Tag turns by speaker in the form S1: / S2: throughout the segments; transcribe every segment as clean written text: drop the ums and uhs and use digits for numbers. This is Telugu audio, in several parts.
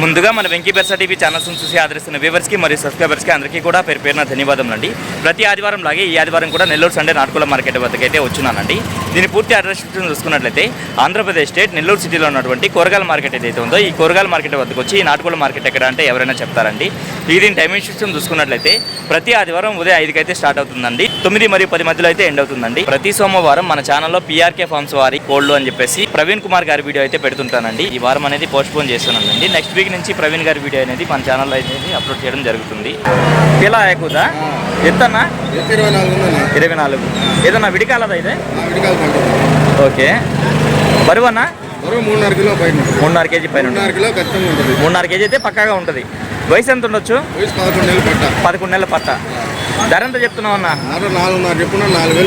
S1: ముందుగా మన వెంకీ బెర్సా టీవీ ఛానల్స్ చూసి ఆదరిస్తున్న వ్యూవర్స్కి మరియు సబ్స్క్రైబర్స్కి అందరికీ కూడా పేరున ధన్యవాదములండి. ప్రతి ఆదివారం లాగే ఈ ఆదివారం కూడా నెల్లూరు సండే నాటుకోళ్ల మార్కెట్ వద్దకు అయితే వచ్చున్నానండి. దీని పూర్తి అడ్రస్ చూసుకున్నట్లయితే ఆంధ్రప్రదేశ్ స్టేట్ నెల్లూరు సిటీలో ఉన్నటువంటి కూరగాయల మార్కెట్ ఏదైతే ఉందో ఈ కూరగాయల మార్కెట్ వద్దకు వచ్చి ఈ నాటుకోళ్ల మార్కెట్ ఎక్కడ అంటే ఎవరైనా చెప్తారండి. దీని టైమింగ్ సిస్టమ్ చూసుకున్నట్లయితే ప్రతి ఆదివారం ఉదయం 5కి అయితే స్టార్ట్ అవుతుందండి. 9 మరియు 10 మధ్యలో అయితే ఎండ్ అవుతుందండి. ప్రతి సోమవారం మన ఛానల్లో PRK ఫార్మ్స్ వారి కోళ్ళు అని చెప్పేసి ప్రవీణ్ కుమార్ గారి వీడియో అయితే పెడుతుంటానండి. ఈ వారం అనేది పోస్ట్ పోన్ చేస్తున్నానండి. నెక్స్ట్ వీక్ నుంచి ప్రవీణ్ గారి వీడియో అనేది మన ఛానల్లో అయితే అప్లోడ్ చేయడం జరుగుతుంది. ఇలా ఎక్కుదా ఎత్తన్నా 24 ఏదన్నా విడికాలదా అయితే ఓకే. బరువన్నా 3.5 కేజీ పైన 3.5 కేజీ అయితే పక్కాగా ఉంటుంది. వయసు ఎంత ఉండొచ్చు? 11 నెలల పట్ట. ధర ఎంత చెప్తున్నావు అన్న? 4,500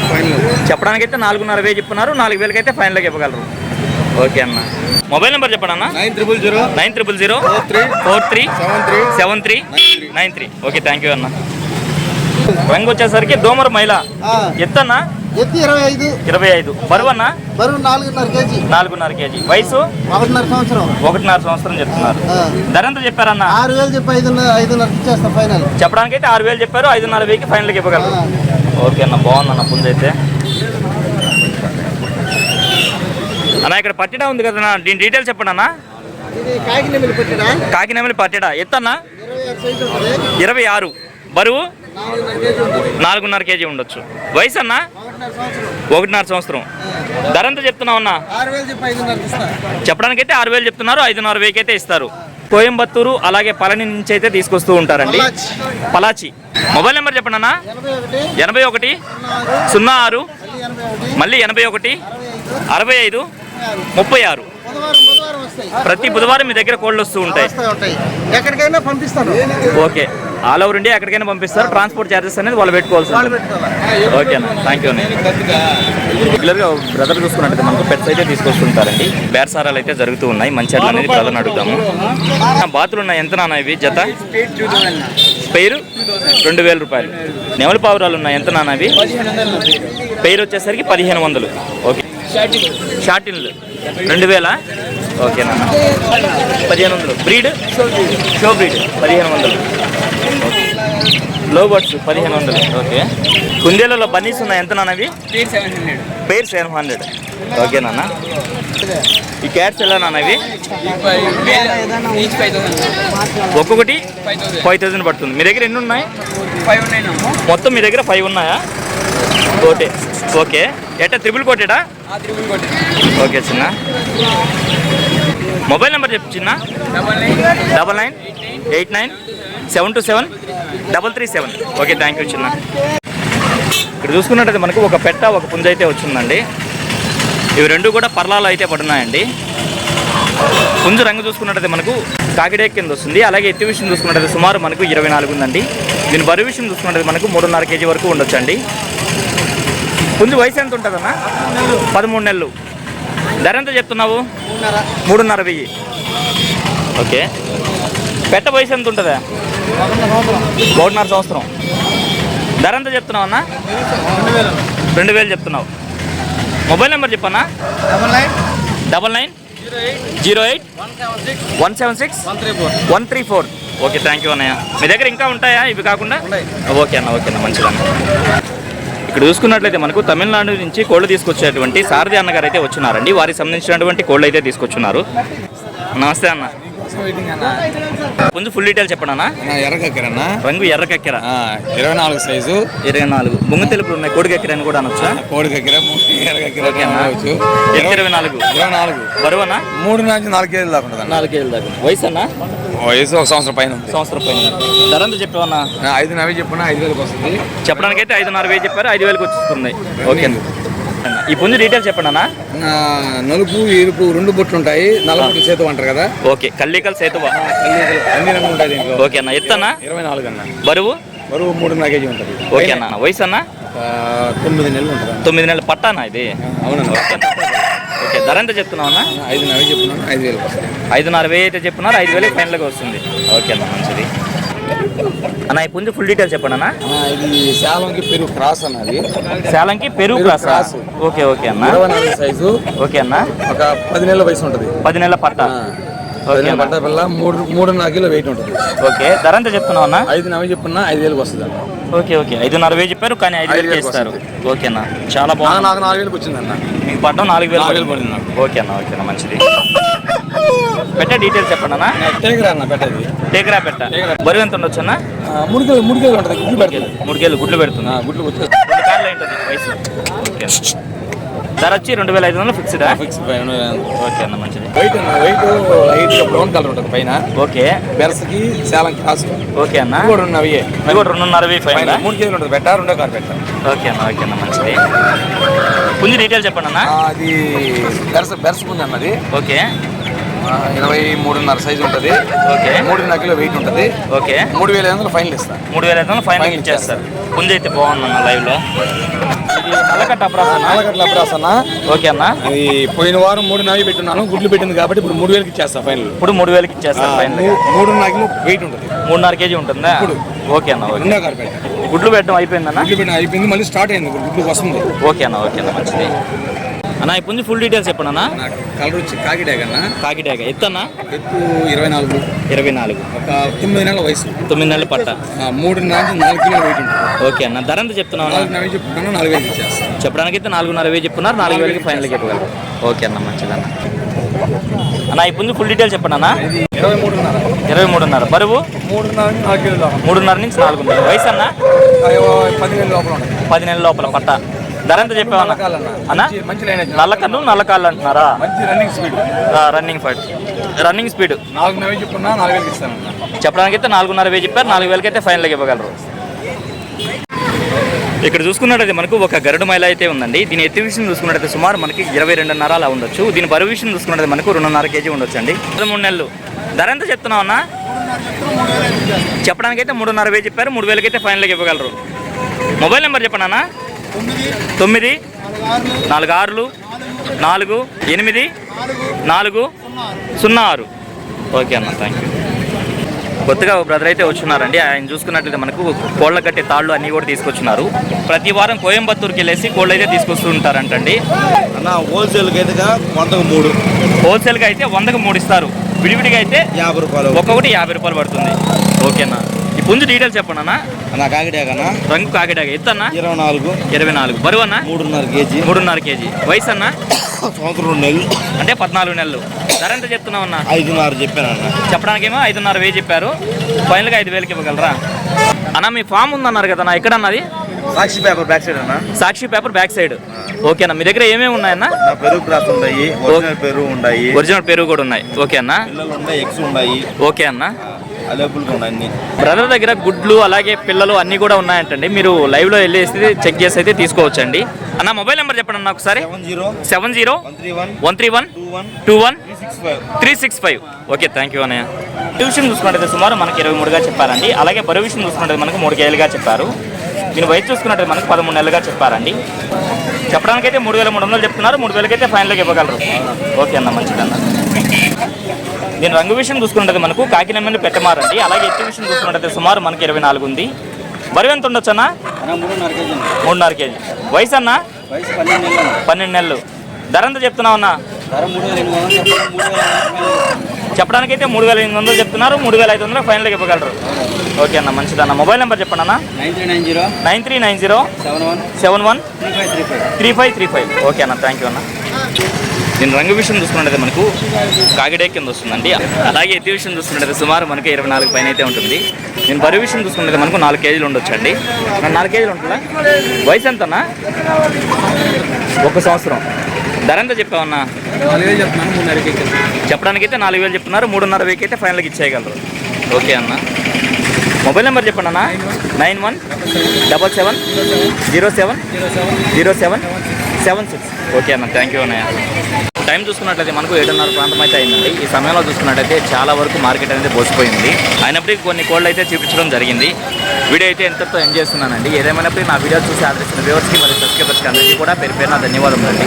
S1: చెప్పడానికైతే 4,500 చెప్తున్నారు. 4,000 అయితే ఫైనల్గా ఇవ్వగలరు. ఓకే అన్న. మొబైల్ నెంబర్ చెప్పండి అన్న. 900 43 73 93. ఓకే, థ్యాంక్ యూ అన్న. రంగు వచ్చేసరికి దోమర మైల. ఎత్తన్నా 25. బరువు అన్న?
S2: బరువు 4.5 కేజీ.
S1: వయసు 1.5 సంవత్సరం చెప్తున్నారు. ధర ఎంత చెప్పారన్న?
S2: 6,000 చెప్పి 5,500 ఇచ్చేస్తాం ఫైనల్.
S1: చెప్పడానికైతే 6,000 చెప్పారు. 5,500 ఫైనల్కి ఇవ్వగలరు. ఓకే అన్న, బాగుందన్న పుంజు అయితే. అన్న ఇక్కడ పట్టిడా ఉంది కదా, దీని డీటెయిల్స్ చెప్పండి అన్న. కాకినెమిలి పట్టిడా. ఎత్తన్నా 26. బరువు 4.5 కేజీ ఉండొచ్చు. వయసు అన్న 1.5 సంవత్సరం. ధర ఎంత చెప్తున్నావు అన్న? చెప్పడానికైతే 6,000 చెప్తున్నారు. 5,500 అయితే ఇస్తారు. కోయంబత్తూరు అలాగే పళని నుంచి అయితే తీసుకొస్తూ ఉంటారండి. పలాచి. మొబైల్ నెంబర్ చెప్పండి అన్న. 81 06 మళ్ళీ 81 65 36. ప్రతి బుధవారం మీ దగ్గర కోళ్ళు వస్తూ ఉంటాయి.
S2: ఎక్కడికైనా పంపిస్తాను.
S1: ఓకే, ఆల్ ఓవర్ ఇండియా ఎక్కడికైనా పంపిస్తారు. ట్రాన్స్పోర్ట్ ఛార్జెస్ అనేది వాళ్ళు పెట్టుకోవాల్సి. ఓకే అన్న, థ్యాంక్ యూ అండి. రెగ్యులర్గా బ్రదర్ చూసుకున్నట్టయితే మనకు పెట్స్ అయితే తీసుకొస్తుంటారండి. బేరసారాలు అయితే జరుగుతూ ఉన్నాయి. మంచి అట్లా అనేది బ్రదర్ని అడుగుతాము. బాతులు ఉన్నాయి. ఎంత నాన్న ఇవి జత? పేరు 2,000 రూపాయలు. నెమలి పావురాలు ఉన్నాయి. ఎంత నాన్న ఇవి? పేరు వచ్చేసరికి 1,500. ఓకే. షార్టిన్లు 2,000. ఓకే నాన్న. 1,500. Breed show breed 1,500. ఓకే. లో బర్డ్స్ 1,500. ఓకే. కుందేలలో బన్నీస్ ఉన్నాయి. ఎంత నాన్న అవి? పేరు 700. ఓకే నాన్న. ఈ క్యాట్స్ ఎలా నాన్న ఇవి? ఒక్కొక్కటి 5,000 పడుతుంది. మీ దగ్గర ఎన్ని ఉన్నాయి? మొత్తం మీ దగ్గర 5 ఉన్నాయా? ఓకే. ఓకే, ఎట్టా ట్రిపుల్ కోటెడా? ఓకే చిన్న. మొబైల్ నెంబర్ చెప్పు చిన్న. 9989 727 337. ఓకే, థ్యాంక్ యూ చిన్న. ఇక్కడ చూసుకున్నట్టయితే మనకు ఒక పెట్ట ఒక పుంజ అయితే వచ్చిందండి. ఇవి రెండు కూడా పర్లాలు అయితే పడున్నాయండి. పుంజు రంగు చూసుకున్నట్టయితే మనకు కాకిడే కింద వస్తుంది. అలాగే ఎత్తి విషయం చూసుకున్నట్టయితే సుమారు మనకు 24 ఉందండి. దీని బరువు విషయం చూసుకున్నట్టయితే మనకు 3.5 కేజీ వరకు ఉండొచ్చండి. పుంజు వయసు ఎంత ఉంటుందన్న? 13 నెలలు. ధర ఎంత చెప్తున్నావు? 3,500. ఓకే. పెట్ట వయసు ఎంత ఉంటుందా? 1.5 సంవత్సరం. ధర ఎంత చెప్తున్నావు అన్న? 2,000 చెప్తున్నావు. మొబైల్ నెంబర్ చెప్పన్నా. 9908 176 134. ఓకే, థ్యాంక్ యూ అన్నయ్య. మీ దగ్గర ఇంకా ఉంటాయా ఇవి కాకుండా? ఓకే అన్న. ఓకే అన్న, మంచిదన్న. ఇక్కడ చూసుకున్నట్లయితే మనకు తమిళనాడు నుంచి కోళ్ళు తీసుకొచ్చేటువంటి సారథి అన్నగారు అయితే వచ్చినారండి. వారికి సంబంధించినటువంటి కోళ్ళు అయితే తీసుకొచ్చున్నారు. నమస్తే అన్న. పుంజు ఫుల్ డీటెయిల్ చెప్పండి అన్న.
S3: ఎర్రకక్కెరన్నా.
S1: రంగు ఎర్రకక్కెర.
S3: 24 సైజు.
S1: 24. బొంగు తెలుపులు ఉన్నాయి. కోడికక్కెర అని కూడా అనొచ్చా?
S3: కోడికక్కెర, ఎర్రకక్కెర.
S1: ఓకే అన్న. 24. బరువు అన్న?
S3: 3 నుంచి 4 కేజీలు దాకా ఉంటుంది.
S1: 4 కేజీలు దాకా. వయసు అన్న?
S3: వయసు 1 సంవత్సరం పైన.
S1: ధర ఎంత చెప్పావన్నా?
S3: 5,000 చెప్పున్నా 5,000 వస్తుంది.
S1: చెప్పడానికైతే 5,500 చెప్పారు. 5,000 వస్తుంది. ఓకే. ఈ పుంజు డీటెయిల్స్ చెప్పండి అన్న.
S3: నలుపు ఎరుపు 2 బొట్లు ఉంటాయి. నలుపు సేతు అంటారు కదా.
S1: ఓకే, కల్లికల్ సేతువా.
S3: అన్ని రంగులు ఉంటాయి దీంట్లో.
S1: ఓకే అన్న. ఎత్తన్నా?
S3: 24 అన్న.
S1: బరువు
S3: 3.5 కేజీ ఉంటుంది.
S1: ఓకే అన్న. వయసు అన్న?
S3: 9 నెలలు ఉంటుంది.
S1: 9 నెలలు పట్టానా ఇది?
S3: అవునన్నా.
S1: ఓకే. ధర ఎంత చెప్తున్నావు అన్న?
S3: 5,000 చెప్తున్నాను. 5,000 వస్తుంది.
S1: 5,500 అయితే చెప్తున్నారు. 5,000 ఫైనల్గా వస్తుంది. ఓకే అన్న, మంచిది అన్న. ఈ పుంజు ఫుల్ డీటెయిల్స్ చెప్పండి అన్న.
S3: ఇది శాలంకి పెరుగు క్రాస్ అన్నది.
S1: శాలంకి పెరుగు క్రాస్. ఓకే. ఓకే అన్న.
S3: 24 సైజు.
S1: ఓకే అన్న.
S3: ఒక 10 నెలల వయసు ఉంటుంది.
S1: 10 నెలల పట్ట. ఓకే అన్న.
S3: పట్ట పిల్ల 3.5 కిలో వెయిట్ ఉంటుంది.
S1: ఓకే, ధర ఎంత చెప్తున్నావు అన్న?
S3: 5 చెప్పున్నా 5,000 వస్తుంది అన్న.
S1: ఓకే ఓకే, 5.5 చెప్పారు కానీ 5,000 ఇస్తారు. ఓకేనా, చాలా బాగుంది.
S3: నాకు 4,000 వచ్చిందన్న.
S1: మీకు పడ్డం 4,000
S3: పడింది నాకు.
S1: ఓకేనా ఓకేనా, మంచిది. పెట్టే డీటెయిల్స్ చెప్పండి అన్న.
S3: టేకరా అన్న పెట్టేది.
S1: టేకరా పెట్ట. బరువు ఎంత ఉండొచ్చు అన్న?
S3: 3 కిలో ఉంటుంది. గుడ్లు పెడుతుంది.
S1: 3 కేలు గుడ్లు పెడుతుంది.
S3: గుడ్లు వచ్చి
S1: 2 కార్లు ఏంటది వయసు? ఓకే, ధర వచ్చి 2,500 ఫిక్స్డా?
S3: ఫిక్స్
S1: ఓకే అన్న, మంచిది.
S3: వెయిట్ లైట్గా బ్రౌన్ కలర్ ఉంటుంది పైన.
S1: ఓకే,
S3: బెరసకి సేలం క్రాస్.
S1: ఓకే అన్న.
S3: ఇవి కూడా ఉన్నవి.
S1: ఇవి కూడా 2.5 ఫైన్.
S3: 3 కేజీలు ఉంటుంది. పెట్ట 2 కారు పెట్ట.
S1: ఓకే అన్న ఓకే అన్న, మంచిది. పుంజి డీటెయిల్స్ చెప్పండి అన్న.
S3: అది బెరస పుంజి అన్నది.
S1: ఓకే
S3: 23.5 సైజు ఉంటుంది.
S1: ఓకే,
S3: 3.5 కిలో వెయిట్ ఉంటుంది.
S1: ఓకే,
S3: 3,500 ఫైనల్ ఇస్తాను.
S1: 3,500 ఫైనల్ ఇచ్చేస్తారు. పుంజి అయితే బాగుందన్న లైవ్లో. ఇది నల్లకట్ట అప్రాస్ అన్న.
S3: నాలుగట్ల అబ్రాస్ అన్న.
S1: ఓకే అన్న.
S3: అది పోయిన వారం 3.5 పెట్టున్నాను. గుడ్లు పెట్టింది కాబట్టి ఇప్పుడు 3,000కి ఇచ్చేస్తా ఫైనల్.
S1: ఇప్పుడు 3,000కి ఇచ్చేస్తారు ఫైనల్.
S3: 3.5 కిలో వెయిట్ ఉంటుంది.
S1: 3.5 కేజీ ఉంటుందా?
S3: ఇప్పుడు.
S1: ఓకే అన్న ఓకే.
S3: 2 కారు పెట్ట.
S1: గుడ్లు పెట్టడం అయిపోయిందన్న?
S3: గుడ్లు పెట్టిన అయిపోయింది. మళ్ళీ స్టార్ట్ అయింది. గుడ్లు వస్తుంది.
S1: ఓకే అన్న ఓకే అన్న, మంచిది. అన్న ఈ పుంజి ఫుల్ డీటెయిల్స్ చెప్పండి అన్న.
S3: నాకు కలర్ వచ్చి కాకిడాగ అన్న.
S1: కాకిటాక ఎత్తన్నా?
S3: ఎత్తు 24.
S1: 24.
S3: ఒక 9 నెలల వయసు.
S1: 9 నెలల పట్ట.
S3: 3.5 కిలో వెయిట్ ఉంటుంది.
S1: ఓకే అన్న, ధర ఎంత చెప్తున్నావు అన్న?
S3: 4,000 చెప్తున్నాను. 4,000 ఇచ్చేస్తాను.
S1: చెప్పడానికి అయితే 4,500 చెప్తున్నారు. 4,000కి ఫైనల్కి చెప్పగలరు. ఓకే అన్న, మంచిదన్న. అన్న ఈ పుంజి ఫుల్ డీటెయిల్స్ చెప్పండి అన్న.
S3: 23.5.
S1: 23.5. బరువు
S3: 3.5 కిలో.
S1: 3.5 నుంచి 4. వయసు అన్న?
S3: 10 నెలల లోపల ఉంటుంది.
S1: 10 నెలల లోపల పట్ట. ధర ఎంత చెప్పావన్న అన్న?
S3: మంచి లైన్.
S1: నల్ల కన్ను నల్ల కాళ్ళు అంటున్నారా?
S3: మంచి రన్నింగ్ స్పీడ్.
S1: Running speed.
S3: 4,000 చెప్పున్నా 4,000 ఇస్తాను.
S1: చెప్పడానికి అయితే 4,500 చెప్పారు. 4,000కి అయితే ఫైనల్కి ఇవ్వగలరు. ఇక్కడ చూసుకున్నట్టయితే మనకు ఒక గరుడు మైల అయితే ఉందండి. దీని ఎత్తు విషయం చూసుకున్నట్టయితే సుమారు మనకి 22.5 అలా ఉండొచ్చు. దీని బరువు విషయం చూసుకున్నట్టయితే మనకు 2.5 కేజీ ఉండొచ్చు అండి. 3 నెలలు. ధర ఎంత చెప్తున్నావు అన్న? చెప్పడానికి అయితే 3.5 చెప్పారు. 3,000కి అయితే ఫైనల్కి ఇవ్వగలరు. మొబైల్ నెంబర్ చెప్పండి అన్న. 9 46 4 8 4 06. ఓకే అన్న, థ్యాంక్ యూ. కొత్తగా బ్రదర్ అయితే వచ్చున్నారండి. ఆయన చూసుకున్నట్లయితే మనకు కోళ్ళ కట్టే తాళ్ళు అన్నీ కూడా తీసుకొచ్చున్నారు. ప్రతి వారం కోయంబత్తూరుకి వెళ్ళేసి కోళ్ళు అయితే తీసుకొస్తూ ఉంటారంటండి.
S2: అన్న హోల్సేల్కి అయితే 100కు 3.
S1: హోల్సేల్గా అయితే 100కు 3 ఇస్తారు. విడివిడిగా అయితే
S2: 50 రూపాయలు.
S1: ఒక్కొక్కటి 50 రూపాయలు పడుతుంది. ఓకేనా, ఈ పుంజు డీటెయిల్స్ చెప్పండి అన్న.
S2: అన్న కాకిడాగనా
S1: రంగు కాకిడాక. ఎత్తన్నా?
S2: 24.
S1: 24. బరువు అన్న?
S2: 3.5 కేజీ.
S1: 3.5 కేజీ. వయసు అన్న?
S2: సంవత్సరం 2 నెలలు.
S1: అంటే 14 నెలలు. ధర ఎంత చెప్తున్నావు అన్న?
S2: 5.5 చెప్పానన్న.
S1: చెప్పడానికేమో 5.5 చెప్పారు. ఫైనల్గా 5,000కి ఇవ్వగలరా అన్న? మీ ఫామ్ ఉందన్నారు కదా అన్న, ఎక్కడ అన్నది?
S2: సాక్షి పేపర్ బ్యాక్ సైడ్ అన్న.
S1: సాక్షి పేపర్ బ్యాక్ సైడ్. ఓకేనా, మీ దగ్గర ఏమేమి ఉన్నాయన్న?
S2: నా పెరుగు క్రాస్ ఉన్నాయి. ఒరిజినల్ పెరుగు ఉన్నాయి.
S1: ఒరిజినల్ పెరుగు కూడా ఉన్నాయి. ఓకే అన్న.
S2: పిల్లలు ఉన్నాయి. ఎగ్స్ ఉన్నాయి.
S1: ఓకే అన్న.
S2: అవైలబుల్గా ఉన్నాయి అన్ని.
S1: బ్రదర్ దగ్గర గుడ్లు అలాగే పిల్లలు అన్నీ కూడా ఉన్నాయంటండి. మీరు లైవ్లో వెళ్ళేసి చెక్ చేసి అయితే తీసుకోవచ్చండి. అన్న మొబైల్ నెంబర్ చెప్పండి అన్న ఒకసారి. 70 131 21 365. ఓకే, థ్యాంక్ యూ అన్నయ్య. ట్యూషన్ చూసుకున్నట్టయితే సుమారు మనకి 23గా చెప్పారండి. అలాగే బరువు విషయం చూసుకున్నట్టు మనకు 3 కేజీలుగా చెప్పారు. దీని వయసు చూసుకున్నట్టు మనకు 13 నెలలుగా చెప్పారండి. చెప్పడానికైతే 3,300 చెప్తున్నారు. 3,000కి అయితే ఫైనల్గా ఇవ్వగలరు. ఓకే అన్న, మంచిదన్న. దీని రంగు విషయం చూసుకున్నట్టు మనకు కాకినమ్మని పెట్టమారండి. అలాగే ఎత్తు విషయం చూసుకున్నట్టయితే సుమారు మనకి 24 ఉంది. బరువు ఎంత ఉండొచ్చు అన్న? 3.5 కేజీ. వయసు అన్న? 12 నెలలు. ధర ఎంత చెప్తున్నావు అన్న? చెప్పడానికైతే 3,800 చెప్తున్నారు. 3,500 ఫైనల్గా ఇవ్వగలరు. ఓకే అన్న, మంచిదన్న. మొబైల్ నెంబర్ చెప్పండి అన్న. 9390 71 3535. ఓకే అన్న, థ్యాంక్ యూ అన్న. దీని రంగు విషయం చూసుకున్నట్టయితే మనకు కాకిడే కింద వస్తుందండి. అలాగే ఎత్తి విషయం చూసుకున్నట్టయితే సుమారు మనకి 24 పైన అయితే ఉంటుంది. నేను బరువు విషయం చూసుకున్నట్లయితే మనకు 4 కేజీలు ఉండొచ్చండి. 4 కేజీలు ఉంటుందా? వయసు ఎంతన్నా? 1 సంవత్సరం. ధర ఎంత చెప్పావన్నా?
S3: 4,000 చెప్తున్నాను. 3,500
S1: చెప్పడానికైతే 4,000 చెప్తున్నారు. 3.5 అయితే ఫైనల్కి ఇచ్చేయగలరు. ఓకే అన్న. మొబైల్ నెంబర్ చెప్పండి అన్న. 9177 07 07 76. ఓకే అన్న, థ్యాంక్ యూ అన్నయ్య. టైం చూసుకున్నట్లయితే మనకు 7:30 ప్రాంతం అయితే అయిందండి. ఈ సమయంలో చూసుకున్నట్లయితే చాలా వరకు మార్కెట్ అనేది బోసిపోయింది. అయినప్పటికీ కొన్ని కోళ్ళు అయితే చూపించడం జరిగింది. వీడియో అయితే ఎంతతో ఎంజాయ్ చేస్తున్నానండి. ఏదేమైనప్పటికీ నా వీడియో చూసి ఆదరిస్తున్న వ్యూవర్స్కి మరియు సబ్స్క్రైబర్స్కి అందరికీ కూడా పేరు పేరున ధన్యవాదములండి.